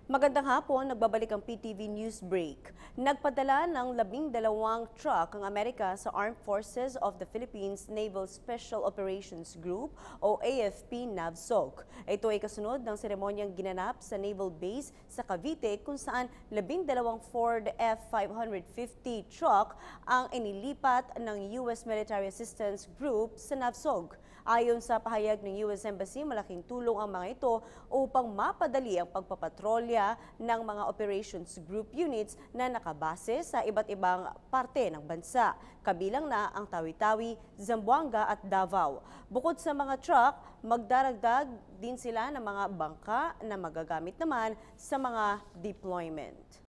Magandang hapon, nagbabalik ang PTV News Break. Nagpadala ng 12 truck ang Amerika sa Armed Forces of the Philippines Naval Special Operations Group o AFP NAVSOG. Ito ay kasunod ng seremonyang ginanap sa Naval Base sa Cavite kung saan 12 Ford F-550 truck ang inilipat ng U.S. Military Assistance Group sa NAVSOG. Ayon sa pahayag ng U.S. Embassy, malaking tulong ang mga ito upang mapadali ang pagpapatrolya ng mga operations group units na nakabase sa iba't ibang parte ng bansa, kabilang na ang Tawi-Tawi, Zamboanga at Davao. Bukod sa mga truck, magdaragdag din sila ng mga bangka na magagamit naman sa mga deployment.